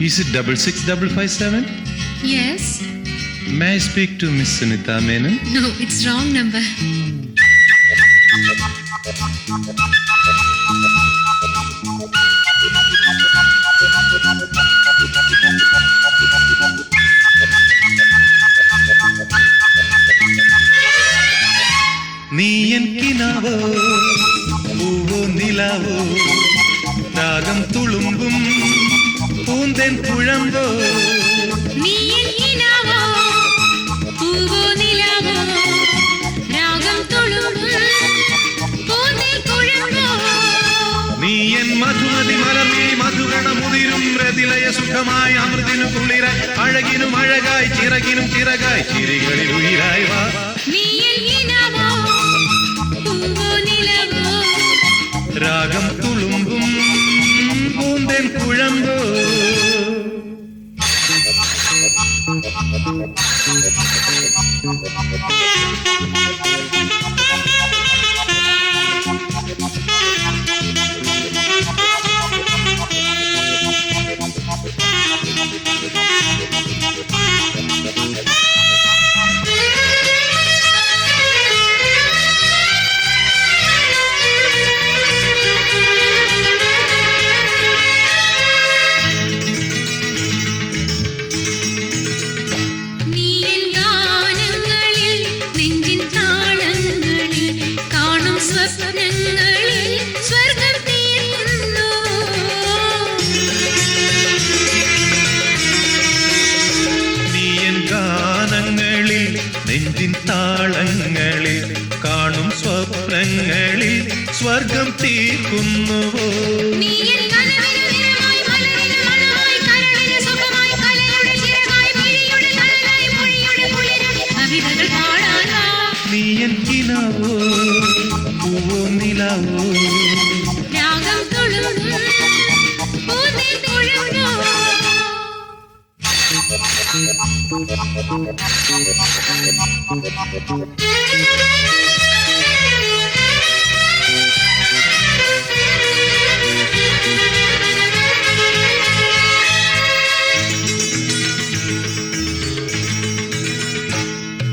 Is it 66557? Yes. May I speak to Miss Sunita Menon? No, it's wrong number. നീ N കിനാവോ പൂവോ നിലാവോ രാഗം തുളുമ്പും പൂന്തേൻ കുഴമ്പോ നീ N കിനാവോ പൂവോ നിലാവോ രാഗം തുളുമ്പും പൂന്തേൻ കുഴമ്പോ നീ N Madhumathi മലർന്നീ മധുഗണമുതിരും രതിലയ സുഖമായി അമൃതിനു കുളിരായി അഴകിനും അഴകായി ചിറകിനും ചിറകായി ചിരികളിൽ ഉയിരായി വാ നീ എൻ കിനാവോ പൂവോ നിലാവോ രാഗം തുളുമ്പും പൂന്തേൻ കുഴമ്പോ നെഞ്ചിൻ താളങ്ങളിൽ കാണും സ്വപ്നങ്ങളിൽ സ്വർഗം തീർക്കുന്നുവോ നീ എൻ കിനാവോ പൂവോ നിലാവോ രാഗം തുളുമ്പും പൂന്തേൻ കുഴമ്പോ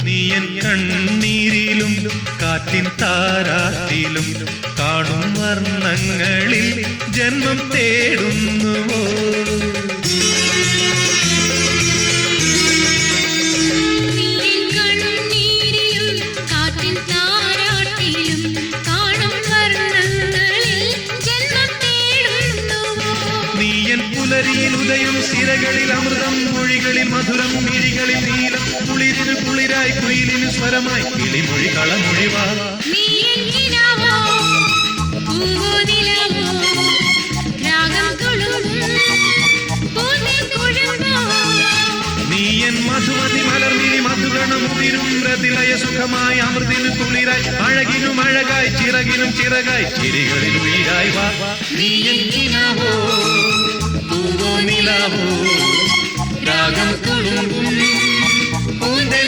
നീ എൻ കണ്ണീരിലും കാറ്റിൻ താരാട്ടിലും കാണും വർണ്ണങ്ങളിൽ ജന്മം തേടുന്നുവോ പുലരിയിൽ ഉദയം സിരകളിൽ അമൃതം മൊഴികളിൽ മധുരം മിഴികളിൽ നീലം കുളിരിന് കുളിരായി കുയിലിന് സ്വരമായി കിളിമൊഴി കളമൊഴിവാ നീ എൻ കിനാവോ പൂവോ നിലാവോ രാഗം തുളുമ്പും പൂന്തേൻ കുഴമ്പോ നീ എൻ മധുമതി മലർന്നിനി മധുഗണമുതിരും രതിലയ സുഖമായി അമൃതിനു കുളിരായി അഴകിനും അഴകായി ചിറകിനും ചിറകായി ചിരികളിൽ ഉയിരായി വാ നീ എൻ കിനാവോ പൂവോ നിലാവോ രാഗം തുളുമ്പും പൂന്തേൻ